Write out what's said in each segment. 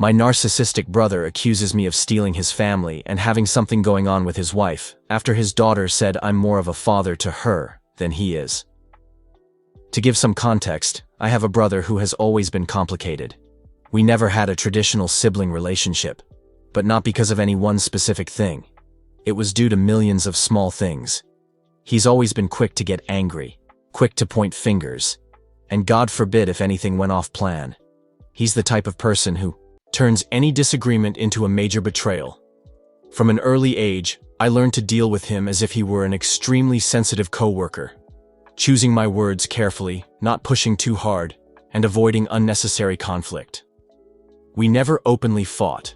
My narcissistic brother accuses me of stealing his family and having something going on with his wife, after his daughter said I'm more of a father to her than he is. To give some context, I have a brother who has always been complicated. We never had a traditional sibling relationship, but not because of any one specific thing. It was due to millions of small things. He's always been quick to get angry, quick to point fingers, and God forbid if anything went off plan. He's the type of person who turns any disagreement into a major betrayal. From an early age, I learned to deal with him as if he were an extremely sensitive coworker, choosing my words carefully, not pushing too hard, and avoiding unnecessary conflict. We never openly fought,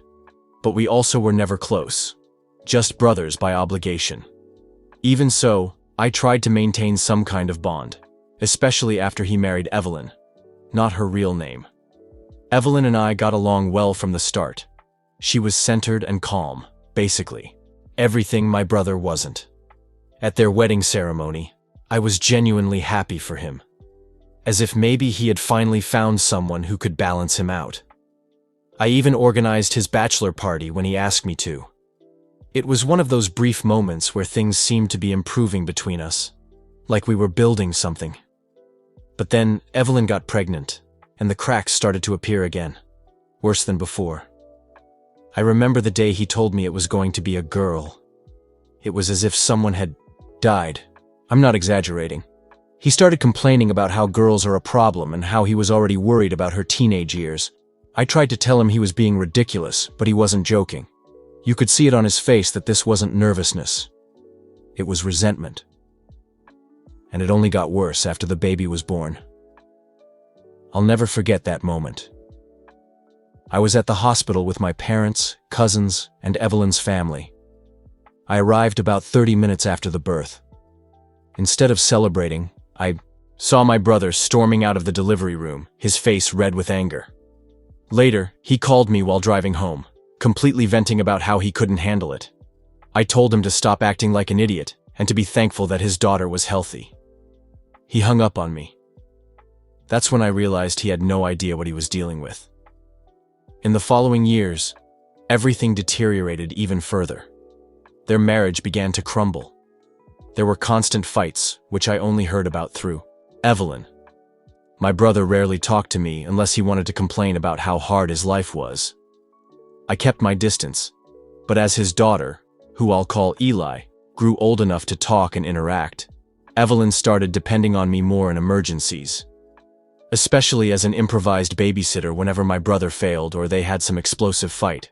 but we also were never close, just brothers by obligation. Even so, I tried to maintain some kind of bond, especially after he married Evelyn, not her real name. Evelyn and I got along well from the start. She was centered and calm, basically. Everything my brother wasn't. At their wedding ceremony, I was genuinely happy for him, as if maybe he had finally found someone who could balance him out. I even organized his bachelor party when he asked me to. It was one of those brief moments where things seemed to be improving between us, like we were building something. But then Evelyn got pregnant, and the cracks started to appear again, worse than before. I remember the day he told me it was going to be a girl. It was as if someone had died. I'm not exaggerating. He started complaining about how girls are a problem and how he was already worried about her teenage years. I tried to tell him he was being ridiculous, but he wasn't joking. You could see it on his face that this wasn't nervousness. It was resentment. And it only got worse after the baby was born. I'll never forget that moment. I was at the hospital with my parents, cousins, and Evelyn's family. I arrived about 30 minutes after the birth. Instead of celebrating, I saw my brother storming out of the delivery room, his face red with anger. Later, he called me while driving home, completely venting about how he couldn't handle it. I told him to stop acting like an idiot and to be thankful that his daughter was healthy. He hung up on me. That's when I realized he had no idea what he was dealing with. In the following years, everything deteriorated even further. Their marriage began to crumble. There were constant fights, which I only heard about through Evelyn. My brother rarely talked to me unless he wanted to complain about how hard his life was. I kept my distance, but as his daughter, who I'll call Eli, grew old enough to talk and interact, Evelyn started depending on me more in emergencies, especially as an improvised babysitter whenever my brother failed or they had some explosive fight.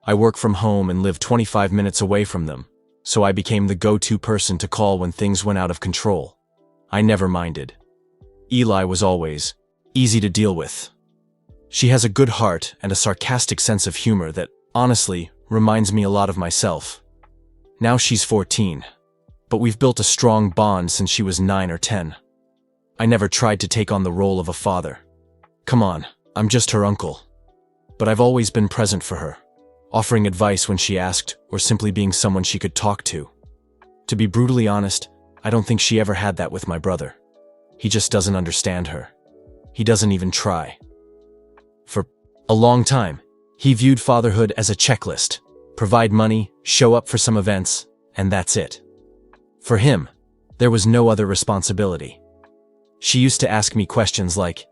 I work from home and live 25 minutes away from them, so I became the go-to person to call when things went out of control. I never minded. Eli was always easy to deal with. She has a good heart and a sarcastic sense of humor that, honestly, reminds me a lot of myself. Now she's 14, but we've built a strong bond since she was 9 or 10. I never tried to take on the role of a father. Come on, I'm just her uncle. But I've always been present for her, offering advice when she asked or simply being someone she could talk to. To be brutally honest, I don't think she ever had that with my brother. He just doesn't understand her. He doesn't even try. For a long time, he viewed fatherhood as a checklist. Provide money, show up for some events, and that's it. For him, there was no other responsibility. She used to ask me questions like,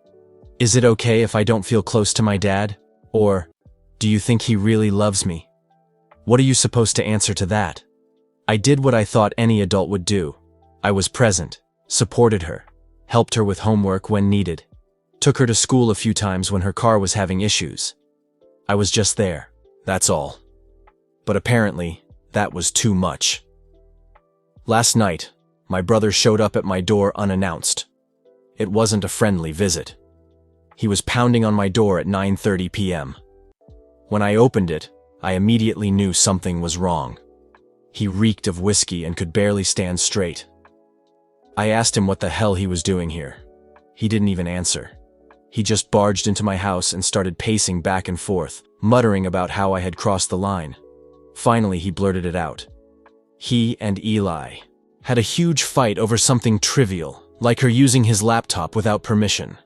"Is it okay if I don't feel close to my dad?" Or, "Do you think he really loves me?" What are you supposed to answer to that? I did what I thought any adult would do. I was present, supported her, helped her with homework when needed, took her to school a few times when her car was having issues. I was just there, that's all. But apparently, that was too much. Last night, my brother showed up at my door unannounced. It wasn't a friendly visit. He was pounding on my door at 9:30 p.m. When I opened it, I immediately knew something was wrong. He reeked of whiskey and could barely stand straight. I asked him what the hell he was doing here. He didn't even answer. He just barged into my house and started pacing back and forth, muttering about how I had crossed the line. Finally, he blurted it out. He and Eli had a huge fight over something trivial, like her using his laptop without permission.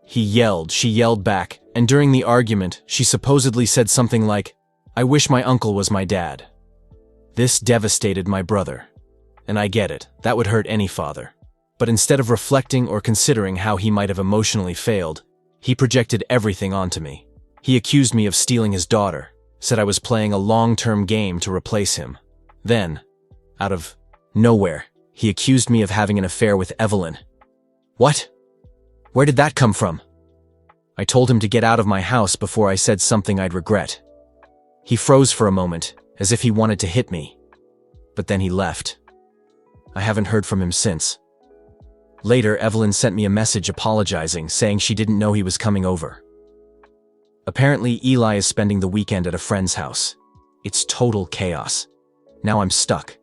He yelled, she yelled back, And during the argument, she supposedly said something like, "I wish my uncle was my dad." This devastated my brother. And I get it, that would hurt any father. But instead of reflecting or considering how he might have emotionally failed, he projected everything onto me. He accused me of stealing his daughter, said I was playing a long-term game to replace him. Then, out of nowhere, he accused me of having an affair with Evelyn. What? Where did that come from? I told him to get out of my house before I said something I'd regret. He froze for a moment, as if he wanted to hit me. But then he left. I haven't heard from him since. Later, Evelyn sent me a message apologizing, saying she didn't know he was coming over. Apparently, Eli is spending the weekend at a friend's house. It's total chaos. Now I'm stuck.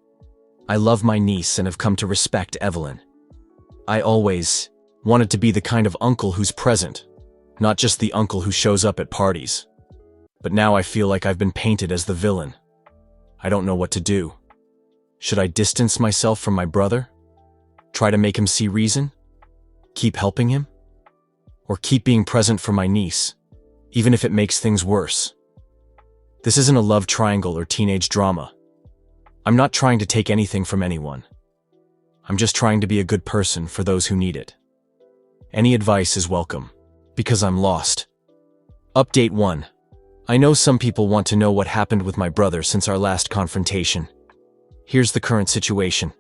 I love my niece and have come to respect Evelyn. I always wanted to be the kind of uncle who's present, not just the uncle who shows up at parties. But now I feel like I've been painted as the villain. I don't know what to do. Should I distance myself from my brother? Try to make him see reason? Keep helping him? Or keep being present for my niece, even if it makes things worse? This isn't a love triangle or teenage drama. I'm not trying to take anything from anyone. I'm just trying to be a good person for those who need it. Any advice is welcome, because I'm lost. Update 1. I know some people want to know what happened with my brother since our last confrontation. Here's the current situation.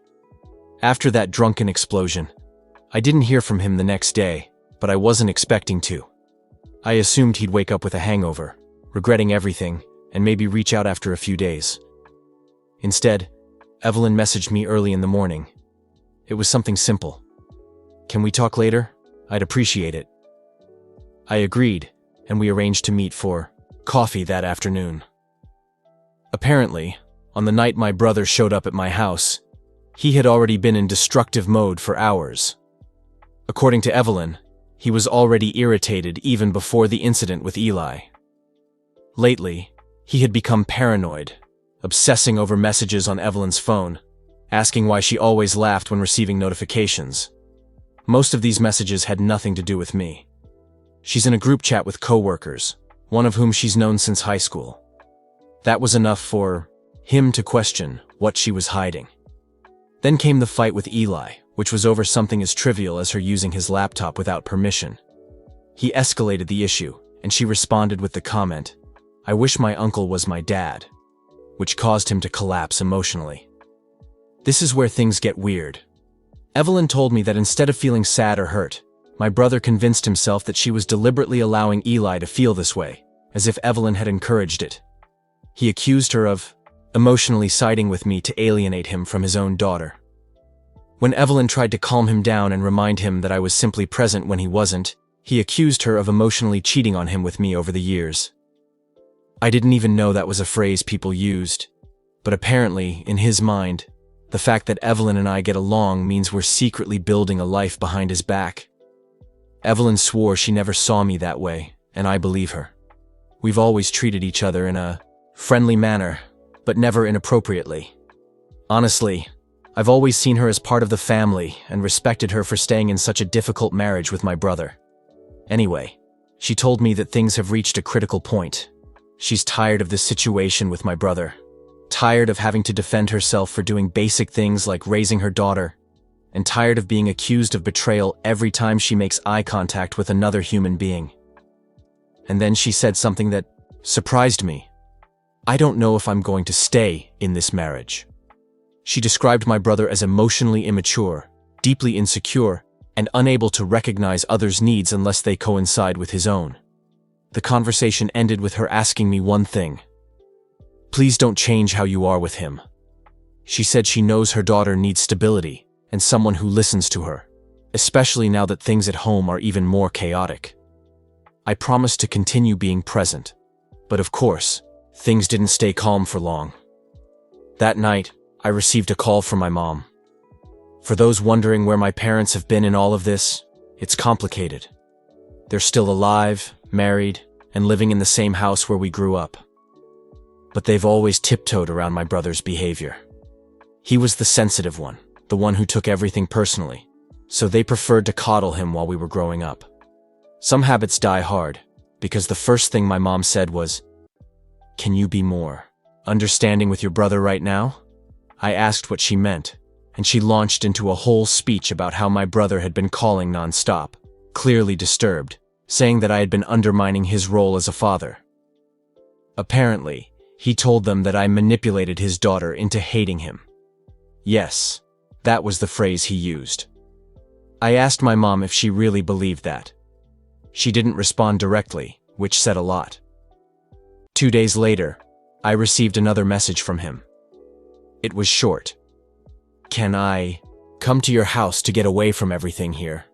After that drunken explosion, I didn't hear from him the next day, but I wasn't expecting to. I assumed he'd wake up with a hangover, regretting everything, and maybe reach out after a few days. Instead, Evelyn messaged me early in the morning. It was something simple. "Can we talk later? I'd appreciate it." I agreed, and we arranged to meet for coffee that afternoon. Apparently, on the night my brother showed up at my house, he had already been in destructive mode for hours. According to Evelyn, he was already irritated even before the incident with Eli. Lately, he had become paranoid, obsessing over messages on Evelyn's phone, asking why she always laughed when receiving notifications. Most of these messages had nothing to do with me. She's in a group chat with coworkers, one of whom she's known since high school. That was enough for him to question what she was hiding. Then came the fight with Eli, which was over something as trivial as her using his laptop without permission. He escalated the issue, and she responded with the comment, "I wish my uncle was my dad," which caused him to collapse emotionally. This is where things get weird. Evelyn told me that instead of feeling sad or hurt, my brother convinced himself that she was deliberately allowing Eli to feel this way, as if Evelyn had encouraged it. He accused her of emotionally siding with me to alienate him from his own daughter. When Evelyn tried to calm him down and remind him that I was simply present when he wasn't, he accused her of emotionally cheating on him with me over the years. I didn't even know that was a phrase people used, but apparently, in his mind, the fact that Evelyn and I get along means we're secretly building a life behind his back. Evelyn swore she never saw me that way, and I believe her. We've always treated each other in a friendly manner, but never inappropriately. Honestly, I've always seen her as part of the family and respected her for staying in such a difficult marriage with my brother. Anyway, she told me that things have reached a critical point. She's tired of this situation with my brother, tired of having to defend herself for doing basic things like raising her daughter, and tired of being accused of betrayal every time she makes eye contact with another human being. And then she said something that surprised me. "I don't know if I'm going to stay in this marriage." She described my brother as emotionally immature, deeply insecure, and unable to recognize others' needs unless they coincide with his own. The conversation ended with her asking me one thing. "Please don't change how you are with him." She said she knows her daughter needs stability and someone who listens to her, especially now that things at home are even more chaotic. I promised to continue being present, but of course, things didn't stay calm for long. That night, I received a call from my mom. For those wondering where my parents have been in all of this, it's complicated. They're still alive, married, and living in the same house where we grew up. But they've always tiptoed around my brother's behavior. He was the sensitive one, the one who took everything personally, so they preferred to coddle him while we were growing up. Some habits die hard, because the first thing my mom said was, "Can you be more understanding with your brother right now?" I asked what she meant, and she launched into a whole speech about how my brother had been calling nonstop, clearly disturbed, saying that I had been undermining his role as a father. Apparently, he told them that I manipulated his daughter into hating him. Yes, that was the phrase he used. I asked my mom if she really believed that. She didn't respond directly, which said a lot. 2 days later, I received another message from him. It was short. "Can I come to your house to get away from everything here?"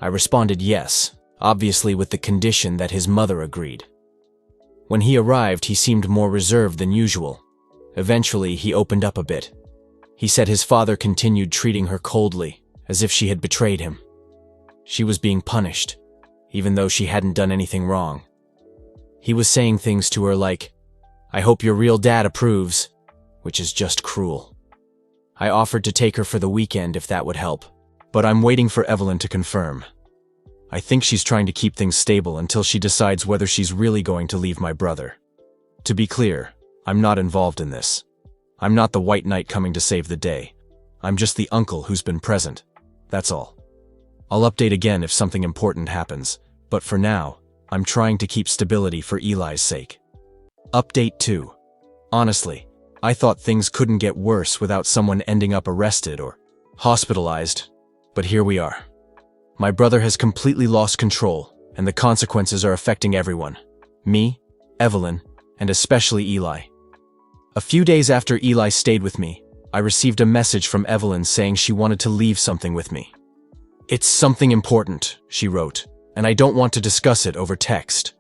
I responded yes, obviously with the condition that his mother agreed. When he arrived, he seemed more reserved than usual. Eventually, he opened up a bit. He said his father continued treating her coldly, as if she had betrayed him. She was being punished, even though she hadn't done anything wrong. He was saying things to her like, "I hope your real dad approves," which is just cruel. I offered to take her for the weekend if that would help, but I'm waiting for Evelyn to confirm. I think she's trying to keep things stable until she decides whether she's really going to leave my brother. To be clear, I'm not involved in this. I'm not the white knight coming to save the day. I'm just the uncle who's been present. That's all. I'll update again if something important happens, but for now, I'm trying to keep stability for Eli's sake. Update 2. Honestly, I thought things couldn't get worse without someone ending up arrested or hospitalized, but here we are. My brother has completely lost control, and the consequences are affecting everyone. Me, Evelyn, and especially Eli. A few days after Eli stayed with me, I received a message from Evelyn saying she wanted to leave something with me. "It's something important," she wrote, "and I don't want to discuss it over text."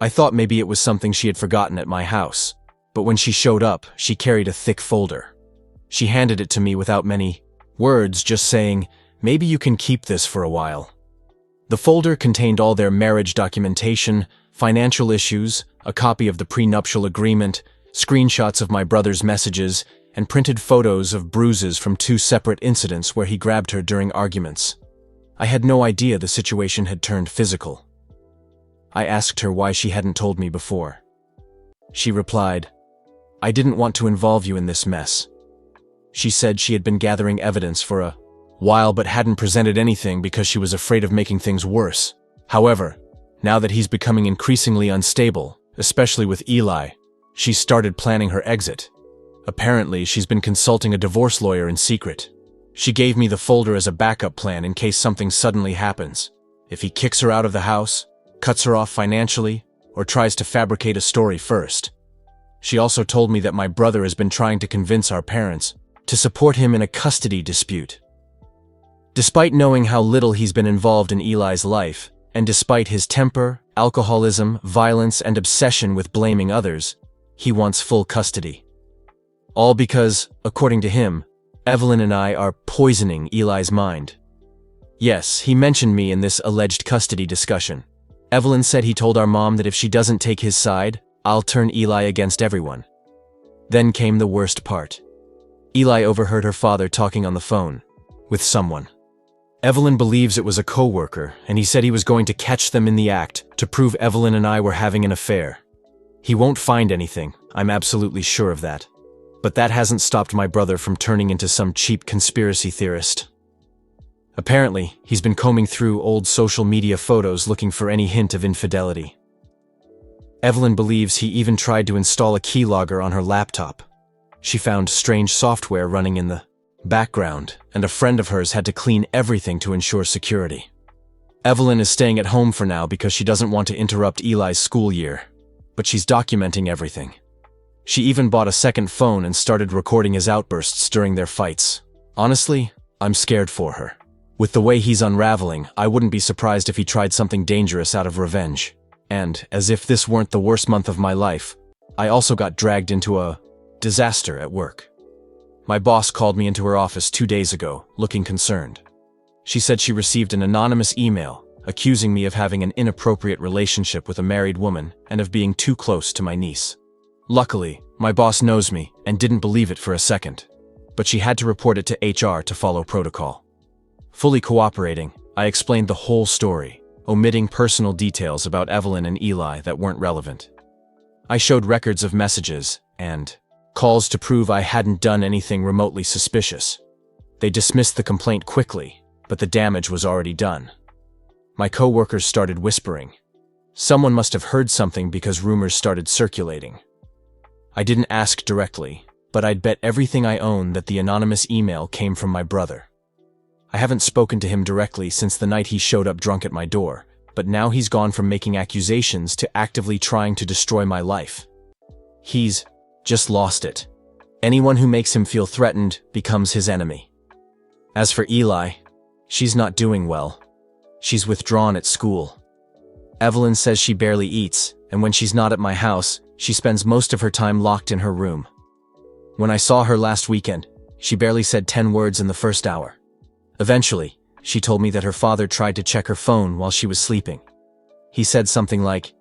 I thought maybe it was something she had forgotten at my house, but when she showed up, she carried a thick folder. She handed it to me without many words, just saying, "Maybe you can keep this for a while." The folder contained all their marriage documentation, financial issues, a copy of the prenuptial agreement, screenshots of my brother's messages, and printed photos of bruises from 2 separate incidents where he grabbed her during arguments. I had no idea the situation had turned physical. I asked her why she hadn't told me before. She replied, "I didn't want to involve you in this mess." She said she had been gathering evidence for a while but hadn't presented anything because she was afraid of making things worse. However, now that he's becoming increasingly unstable, especially with Eli, she's started planning her exit. Apparently, she's been consulting a divorce lawyer in secret. She gave me the folder as a backup plan in case something suddenly happens. If he kicks her out of the house, cuts her off financially, or tries to fabricate a story first. She also told me that my brother has been trying to convince our parents to support him in a custody dispute. Despite knowing how little he's been involved in Eli's life, and despite his temper, alcoholism, violence, and obsession with blaming others, he wants full custody. All because, according to him, Evelyn and I are poisoning Eli's mind. Yes, he mentioned me in this alleged custody discussion. Evelyn said he told our mom that if she doesn't take his side, I'll turn Eli against everyone. Then came the worst part. Eli overheard her father talking on the phone with someone. Evelyn believes it was a co-worker, and he said he was going to catch them in the act to prove Evelyn and I were having an affair. He won't find anything, I'm absolutely sure of that. But that hasn't stopped my brother from turning into some cheap conspiracy theorist. Apparently, he's been combing through old social media photos looking for any hint of infidelity. Evelyn believes he even tried to install a keylogger on her laptop. She found strange software running in the background, and a friend of hers had to clean everything to ensure security. Evelyn is staying at home for now because she doesn't want to interrupt Eli's school year, but she's documenting everything. She even bought a second phone and started recording his outbursts during their fights. Honestly, I'm scared for her. With the way he's unraveling, I wouldn't be surprised if he tried something dangerous out of revenge. And, as if this weren't the worst month of my life, I also got dragged into a disaster at work. My boss called me into her office 2 days ago, looking concerned. She said she received an anonymous email accusing me of having an inappropriate relationship with a married woman and of being too close to my niece. Luckily, my boss knows me and didn't believe it for a second, but she had to report it to HR to follow protocol. Fully cooperating, I explained the whole story, omitting personal details about Evelyn and Eli that weren't relevant. I showed records of messages and calls to prove I hadn't done anything remotely suspicious. They dismissed the complaint quickly, but the damage was already done. My coworkers started whispering. Someone must have heard something because rumors started circulating. I didn't ask directly, but I'd bet everything I own that the anonymous email came from my brother. I haven't spoken to him directly since the night he showed up drunk at my door, but now he's gone from making accusations to actively trying to destroy my life. He's just lost it. Anyone who makes him feel threatened becomes his enemy. As for Eli, she's not doing well. She's withdrawn at school. Evelyn says she barely eats, and when she's not at my house, she spends most of her time locked in her room. When I saw her last weekend, she barely said 10 words in the first hour. Eventually, she told me that her father tried to check her phone while she was sleeping. He said something like,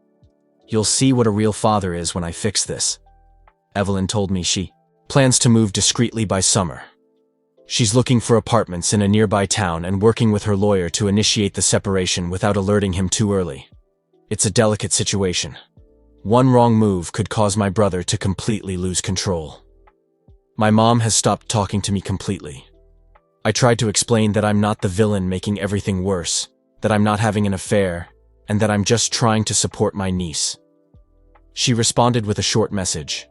"You'll see what a real father is when I fix this." Evelyn told me she plans to move discreetly by summer. She's looking for apartments in a nearby town and working with her lawyer to initiate the separation without alerting him too early. It's a delicate situation. One wrong move could cause my brother to completely lose control. My mom has stopped talking to me completely. I tried to explain that I'm not the villain making everything worse, that I'm not having an affair, and that I'm just trying to support my niece. She responded with a short message.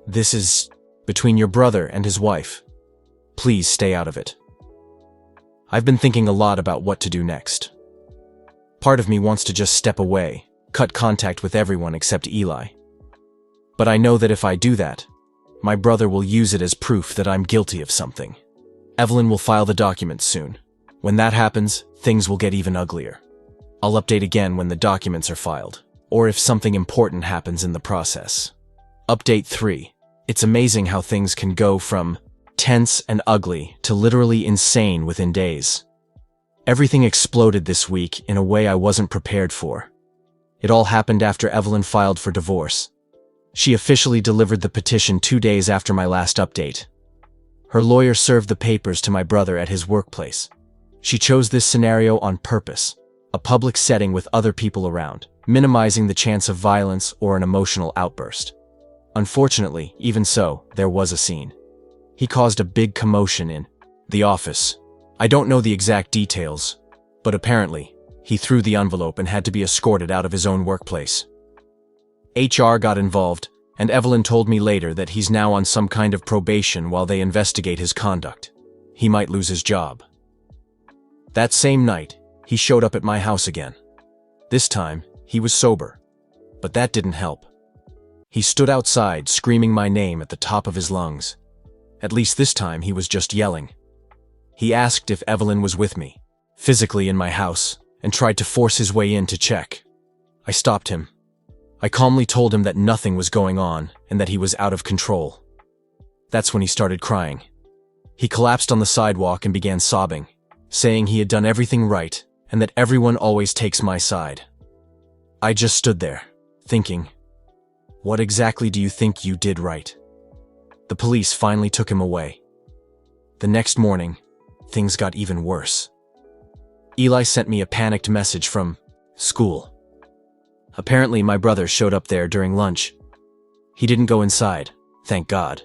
"This is between your brother and his wife. Please stay out of it." I've been thinking a lot about what to do next. Part of me wants to just step away, cut contact with everyone except Eli. But I know that if I do that, my brother will use it as proof that I'm guilty of something. Evelyn will file the documents soon. When that happens, things will get even uglier. I'll update again when the documents are filed, or if something important happens in the process. Update 3. It's amazing how things can go from tense and ugly to literally insane within days. Everything exploded this week in a way I wasn't prepared for. It all happened after Evelyn filed for divorce. She officially delivered the petition 2 days after my last update. Her lawyer served the papers to my brother at his workplace. She chose this scenario on purpose, a public setting with other people around, minimizing the chance of violence or an emotional outburst. Unfortunately, even so, there was a scene. He caused a big commotion in the office. I don't know the exact details, but apparently, he threw the envelope and had to be escorted out of his own workplace. HR got involved, and Evelyn told me later that he's now on some kind of probation while they investigate his conduct. He might lose his job. That same night, he showed up at my house again. This time, he was sober, but that didn't help. He stood outside screaming my name at the top of his lungs. At least this time he was just yelling. He asked if Evelyn was with me, physically in my house, and tried to force his way in to check. I stopped him. I calmly told him that nothing was going on and that he was out of control. That's when he started crying. He collapsed on the sidewalk and began sobbing, saying he had done everything right and that everyone always takes my side. I just stood there, thinking, what exactly do you think you did right? The police finally took him away. The next morning, things got even worse. Eli sent me a panicked message from school. Apparently, my brother showed up there during lunch. He didn't go inside, thank God,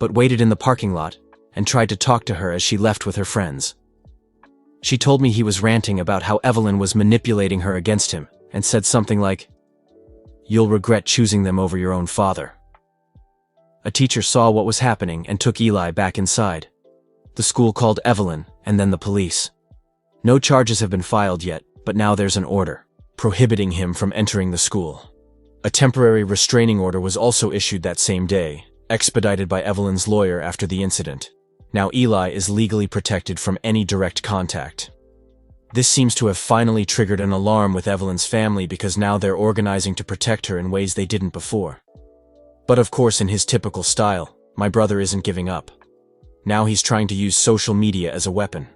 but waited in the parking lot and tried to talk to her as she left with her friends. She told me he was ranting about how Evelyn was manipulating her against him and said something like, "You'll regret choosing them over your own father." A teacher saw what was happening and took Eli back inside. The school called Evelyn and then the police. No charges have been filed yet, but now there's an order prohibiting him from entering the school. A temporary restraining order was also issued that same day, expedited by Evelyn's lawyer after the incident. Now Eli is legally protected from any direct contact. This seems to have finally triggered an alarm with Evelyn's family because now they're organizing to protect her in ways they didn't before. But of course, in his typical style, my brother isn't giving up. Now he's trying to use social media as a weapon.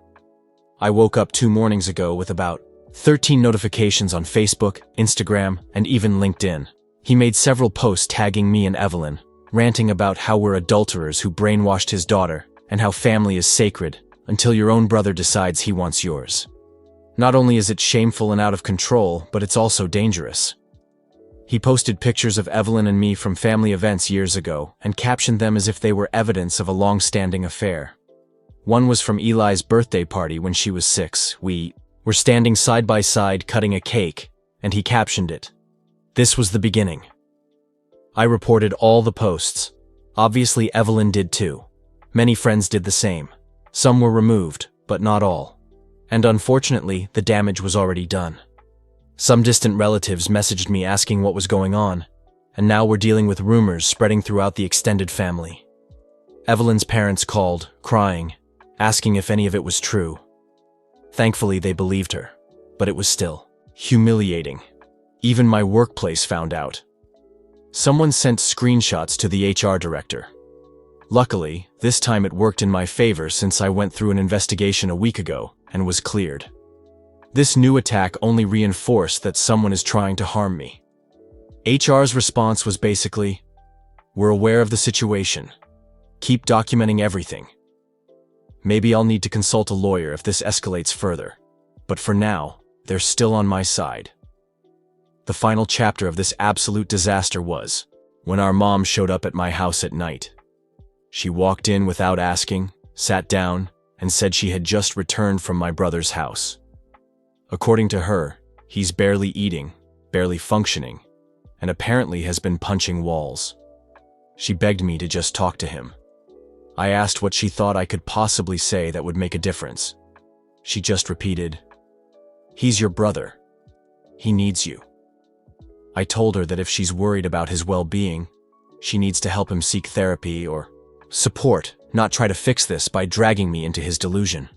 I woke up 2 mornings ago with about 13 notifications on Facebook, Instagram, and even LinkedIn. He made several posts tagging me and Evelyn, ranting about how we're adulterers who brainwashed his daughter and how family is sacred until your own brother decides he wants yours. Not only is it shameful and out of control, but it's also dangerous. He posted pictures of Evelyn and me from family events years ago and captioned them as if they were evidence of a long-standing affair. One was from Eli's birthday party when she was 6. We were standing side by side cutting a cake, and he captioned it. This was the beginning. I reported all the posts. Obviously, Evelyn did too. Many friends did the same. Some were removed, but not all. And unfortunately, the damage was already done. Some distant relatives messaged me asking what was going on, and now we're dealing with rumors spreading throughout the extended family. Evelyn's parents called, crying, asking if any of it was true. Thankfully, they believed her, but it was still humiliating. Even my workplace found out. Someone sent screenshots to the HR director. Luckily, this time it worked in my favor since I went through an investigation a week ago and was cleared. This new attack only reinforced that someone is trying to harm me. HR's response was basically, "We're aware of the situation. Keep documenting everything. Maybe I'll need to consult a lawyer if this escalates further, but for now, they're still on my side." The final chapter of this absolute disaster was when our mom showed up at my house at night. She walked in without asking, sat down, and said she had just returned from my brother's house. According to her, he's barely eating, barely functioning, and apparently has been punching walls. She begged me to just talk to him. I asked what she thought I could possibly say that would make a difference. She just repeated, "He's your brother. He needs you." I told her that if she's worried about his well-being, she needs to help him seek therapy or support, not try to fix this by dragging me into his delusion.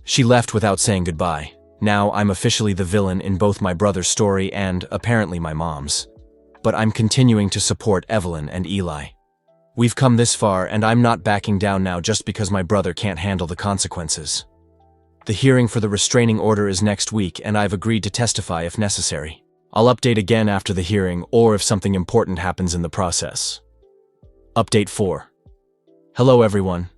She left without saying goodbye. Now I'm officially the villain in both my brother's story and, apparently, my mom's. But I'm continuing to support Evelyn and Eli. We've come this far, and I'm not backing down now just because my brother can't handle the consequences. The hearing for the restraining order is next week, and I've agreed to testify if necessary. I'll update again after the hearing or if something important happens in the process. Update 4. Hello everyone.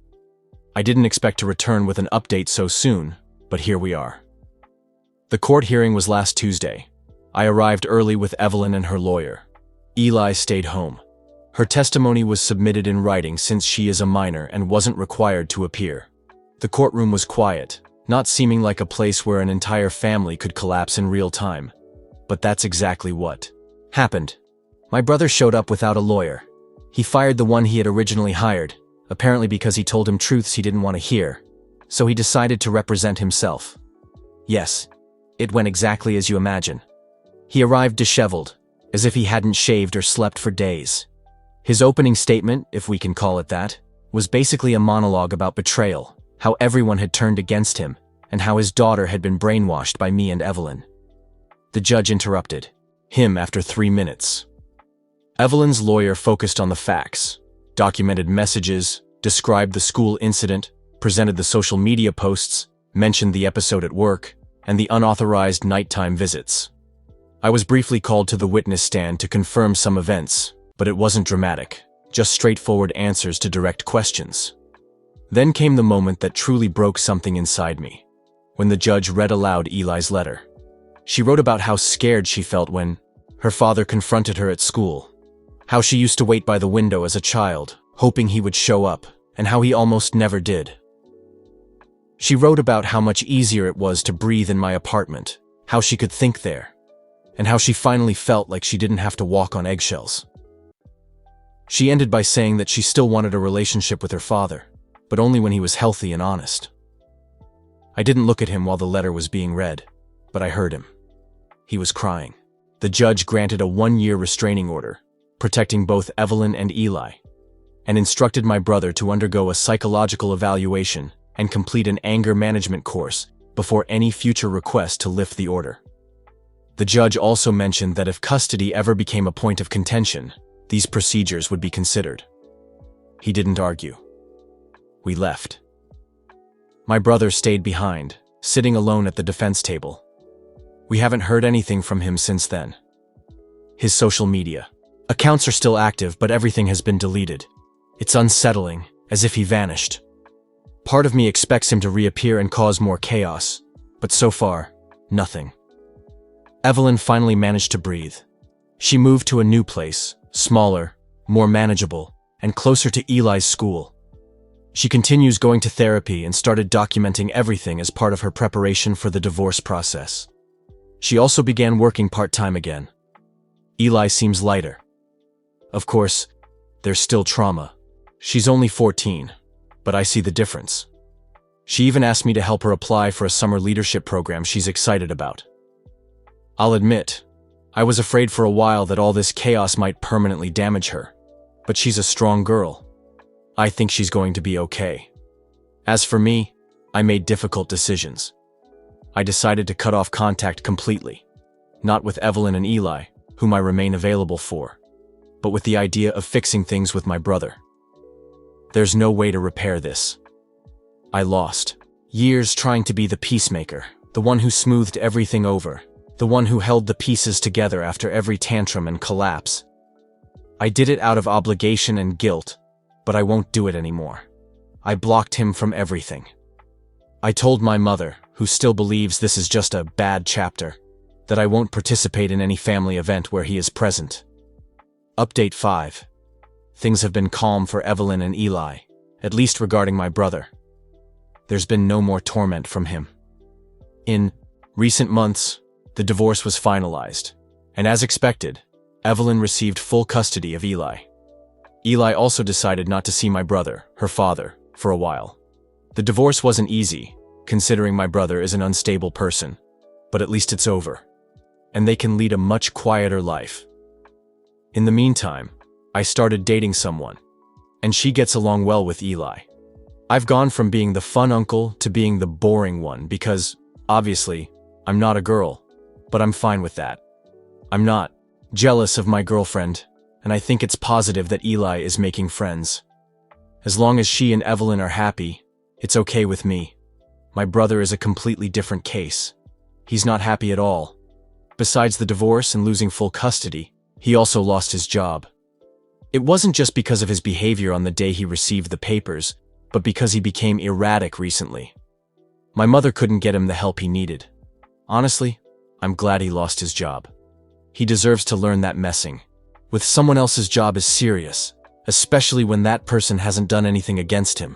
I didn't expect to return with an update so soon, but here we are. The court hearing was last Tuesday. I arrived early with Evelyn and her lawyer. Eli stayed home. Her testimony was submitted in writing since she is a minor and wasn't required to appear. The courtroom was quiet, not seeming like a place where an entire family could collapse in real time. But that's exactly what happened. My brother showed up without a lawyer. He fired the one he had originally hired, apparently because he told him truths he didn't want to hear, so he decided to represent himself. Yes, it went exactly as you imagine. He arrived disheveled, as if he hadn't shaved or slept for days. His opening statement, if we can call it that, was basically a monologue about betrayal, how everyone had turned against him, and how his daughter had been brainwashed by me and Evelyn. The judge interrupted him after 3 minutes. Evelyn's lawyer focused on the facts, documented messages, described the school incident, presented the social media posts, mentioned the episode at work, and the unauthorized nighttime visits. I was briefly called to the witness stand to confirm some events, but it wasn't dramatic, just straightforward answers to direct questions. Then came the moment that truly broke something inside me, when the judge read aloud Eli's letter. She wrote about how scared she felt when her father confronted her at school, how she used to wait by the window as a child, hoping he would show up, and how he almost never did. She wrote about how much easier it was to breathe in my apartment, how she could think there, and how she finally felt like she didn't have to walk on eggshells. She ended by saying that she still wanted a relationship with her father, but only when he was healthy and honest. I didn't look at him while the letter was being read, but I heard him. He was crying. The judge granted a 1-year restraining order, protecting both Evelyn and Eli, and instructed my brother to undergo a psychological evaluation and complete an anger management course before any future request to lift the order. The judge also mentioned that if custody ever became a point of contention, these procedures would be considered. He didn't argue. We left. My brother stayed behind, sitting alone at the defense table. We haven't heard anything from him since then. His social media accounts are still active, but everything has been deleted. It's unsettling, as if he vanished. Part of me expects him to reappear and cause more chaos, but so far, Nothing. Evelyn finally managed to breathe. She moved to a new place, smaller, more manageable, and closer to Eli's school. She continues going to therapy and started documenting everything as part of her preparation for the divorce process. She also began working part-time again. Eli seems lighter. Of course, there's still trauma. She's only 14, but I see the difference. She even asked me to help her apply for a summer leadership program she's excited about. I'll admit, I was afraid for a while that all this chaos might permanently damage her, but she's a strong girl. I think she's going to be okay. As for me, I made difficult decisions. I decided to cut off contact completely, not with Evelyn and Eli, whom I remain available for, but with the idea of fixing things with my brother. There's no way to repair this. I lost years trying to be the peacemaker, the one who smoothed everything over, the one who held the pieces together after every tantrum and collapse. I did it out of obligation and guilt, but I won't do it anymore. I blocked him from everything. I told my mother, who still believes this is just a bad chapter, that I won't participate in any family event where he is present. Update 5. Things have been calm for Evelyn and Eli, at least regarding my brother. There's been no more torment from him. In recent months, the divorce was finalized, and as expected, Evelyn received full custody of Eli. Eli also decided not to see my brother, her father, for a while. The divorce wasn't easy, considering my brother is an unstable person, but at least it's over, and they can lead a much quieter life. In the meantime, I started dating someone, and she gets along well with Eli. I've gone from being the fun uncle to being the boring one because, obviously, I'm not a girl, but I'm fine with that. I'm not jealous of my girlfriend, and I think it's positive that Eli is making friends. As long as she and Evelyn are happy, it's okay with me. My brother is a completely different case. He's not happy at all. Besides the divorce and losing full custody, he also lost his job. It wasn't just because of his behavior on the day he received the papers, but because he became erratic recently. My mother couldn't get him the help he needed. Honestly, I'm glad he lost his job. He deserves to learn that messing with someone else's job is serious, especially when that person hasn't done anything against him.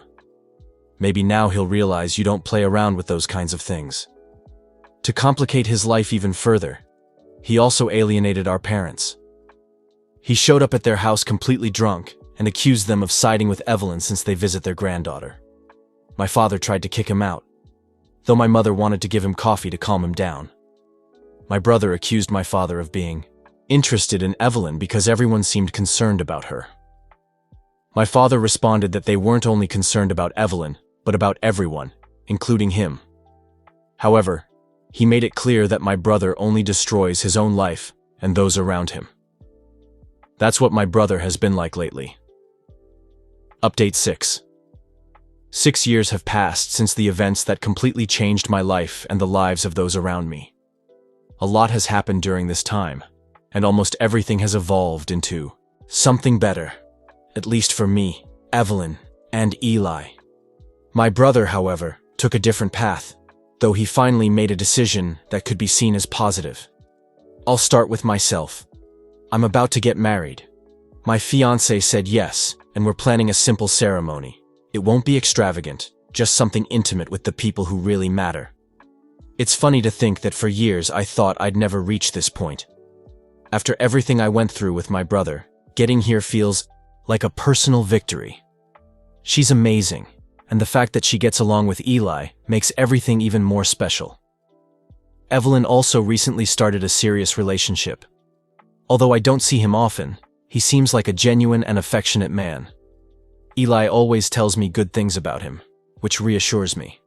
Maybe now he'll realize you don't play around with those kinds of things. To complicate his life even further, he also alienated our parents. He showed up at their house completely drunk and accused them of siding with Evelyn since they visit their granddaughter. My father tried to kick him out, though my mother wanted to give him coffee to calm him down. My brother accused my father of being interested in Evelyn because everyone seemed concerned about her. My father responded that they weren't only concerned about Evelyn, but about everyone, including him. However, he made it clear that my brother only destroys his own life and those around him. That's what my brother has been like lately. Update 6. 6 years have passed since the events that completely changed my life and the lives of those around me. A lot has happened during this time, and almost everything has evolved into something better, at least for me, Evelyn, and Eli. My brother, however, took a different path, though he finally made a decision that could be seen as positive. I'll start with myself. I'm about to get married. My fiancé said yes, and we're planning a simple ceremony. It won't be extravagant, just something intimate with the people who really matter. It's funny to think that for years I thought I'd never reach this point. After everything I went through with my brother, getting here feels like a personal victory. She's amazing, and the fact that she gets along with Eli makes everything even more special. Evelyn also recently started a serious relationship. Although I don't see him often, he seems like a genuine and affectionate man. Eli always tells me good things about him, which reassures me.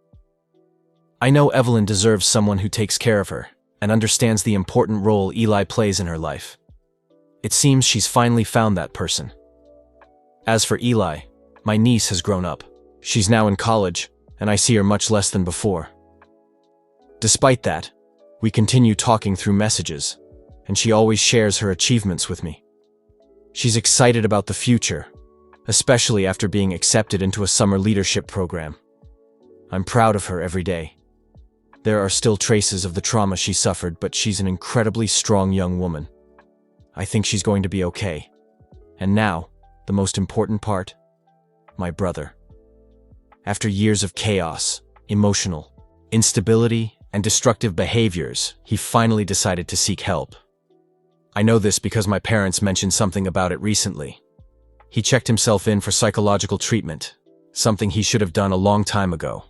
I know Evelyn deserves someone who takes care of her and understands the important role Eli plays in her life. It seems she's finally found that person. As for Eli, my niece has grown up. She's now in college, and I see her much less than before. Despite that, we continue talking through messages, and she always shares her achievements with me. She's excited about the future, especially after being accepted into a summer leadership program. I'm proud of her every day. There are still traces of the trauma she suffered, but she's an incredibly strong young woman. I think she's going to be okay. And now, the most important part, my brother. After years of chaos, emotional instability, and destructive behaviors, he finally decided to seek help. I know this because my parents mentioned something about it recently. He checked himself in for psychological treatment, something he should have done a long time ago.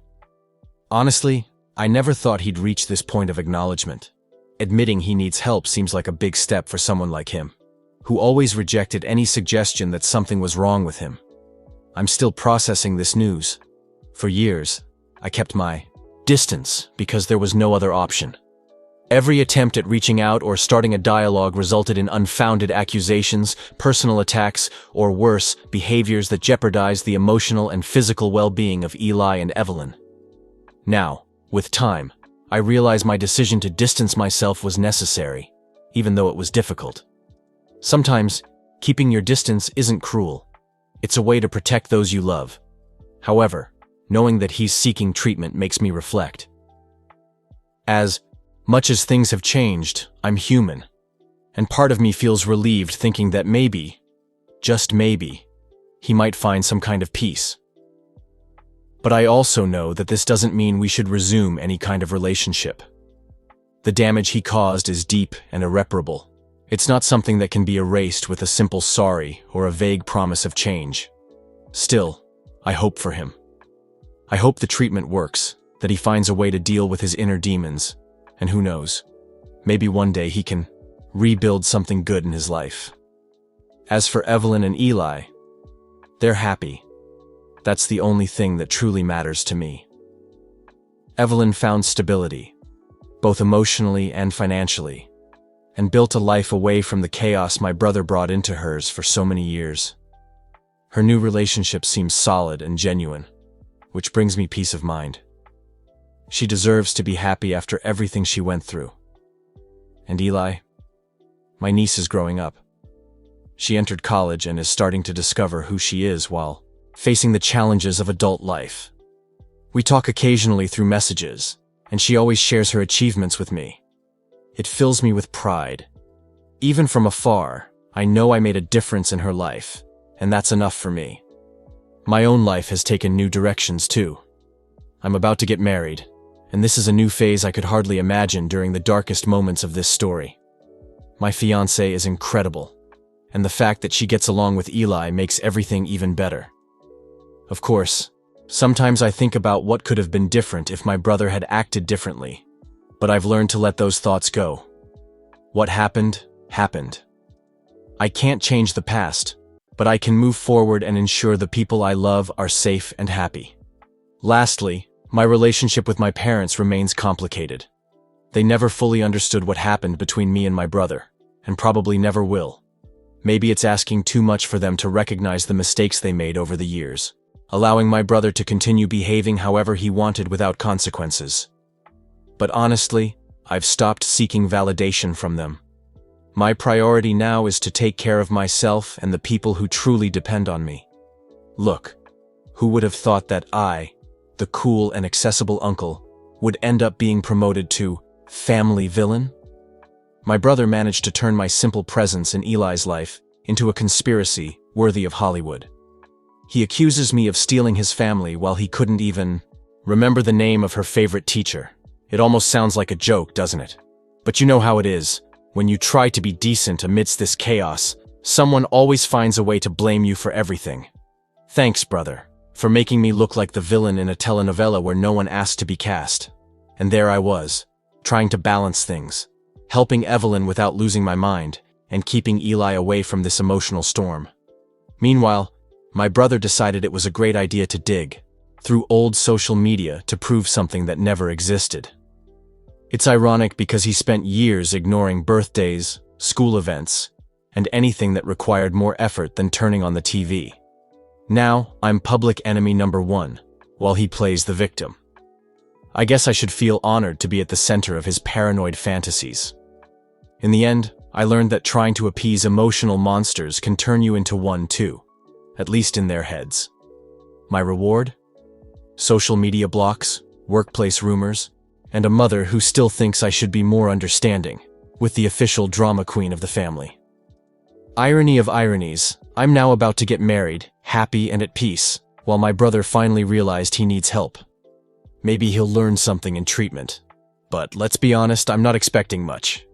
Honestly, I never thought he'd reach this point of acknowledgement. Admitting he needs help seems like a big step for someone like him, who always rejected any suggestion that something was wrong with him. I'm still processing this news. For years, I kept my distance because there was no other option. Every attempt at reaching out or starting a dialogue resulted in unfounded accusations, personal attacks, or worse, behaviors that jeopardized the emotional and physical well-being of Eli and Evelyn. Now, with time, I realize my decision to distance myself was necessary, even though it was difficult. Sometimes, keeping your distance isn't cruel. It's a way to protect those you love. However, knowing that he's seeking treatment makes me reflect. As much as things have changed, I'm human, and part of me feels relieved thinking that maybe, just maybe, he might find some kind of peace. But I also know that this doesn't mean we should resume any kind of relationship. The damage he caused is deep and irreparable. It's not something that can be erased with a simple sorry or a vague promise of change. Still, I hope for him. I hope the treatment works, that he finds a way to deal with his inner demons, and who knows, maybe one day he can rebuild something good in his life. As for Evelyn and Eli, they're happy. That's the only thing that truly matters to me. Evelyn found stability, both emotionally and financially, and built a life away from the chaos my brother brought into hers for so many years. Her new relationship seems solid and genuine, which brings me peace of mind. She deserves to be happy after everything she went through. And Eli? My niece is growing up. She entered college and is starting to discover who she is while facing the challenges of adult life. We talk occasionally through messages, and she always shares her achievements with me. It fills me with pride. Even from afar, I know I made a difference in her life, and that's enough for me. My own life has taken new directions too. I'm about to get married, and this is a new phase I could hardly imagine during the darkest moments of this story. My fiancée is incredible, and the fact that she gets along with Eli makes everything even better. Of course, sometimes I think about what could have been different if my brother had acted differently, but I've learned to let those thoughts go. What happened, happened. I can't change the past, but I can move forward and ensure the people I love are safe and happy. Lastly, my relationship with my parents remains complicated. They never fully understood what happened between me and my brother, and probably never will. Maybe it's asking too much for them to recognize the mistakes they made over the years, allowing my brother to continue behaving however he wanted without consequences. But honestly, I've stopped seeking validation from them. My priority now is to take care of myself and the people who truly depend on me. Look, who would have thought that I, the cool and accessible uncle, would end up being promoted to family villain? My brother managed to turn my simple presence in Eli's life into a conspiracy worthy of Hollywood. He accuses me of stealing his family while he couldn't even remember the name of her favorite teacher. It almost sounds like a joke, doesn't it? But you know how it is. When you try to be decent amidst this chaos, someone always finds a way to blame you for everything. Thanks, brother, for making me look like the villain in a telenovela where no one asked to be cast. And there I was, trying to balance things, helping Evelyn without losing my mind, and keeping Eli away from this emotional storm. Meanwhile, my brother decided it was a great idea to dig through old social media to prove something that never existed. It's ironic because he spent years ignoring birthdays, school events, and anything that required more effort than turning on the TV. Now, I'm public enemy number one, while he plays the victim. I guess I should feel honored to be at the center of his paranoid fantasies. In the end, I learned that trying to appease emotional monsters can turn you into one too, at least in their heads. My reward? Social media blocks, workplace rumors, and a mother who still thinks I should be more understanding, with the official drama queen of the family. Irony of ironies, I'm now about to get married, happy and at peace, while my brother finally realized he needs help. Maybe he'll learn something in treatment. But let's be honest, I'm not expecting much.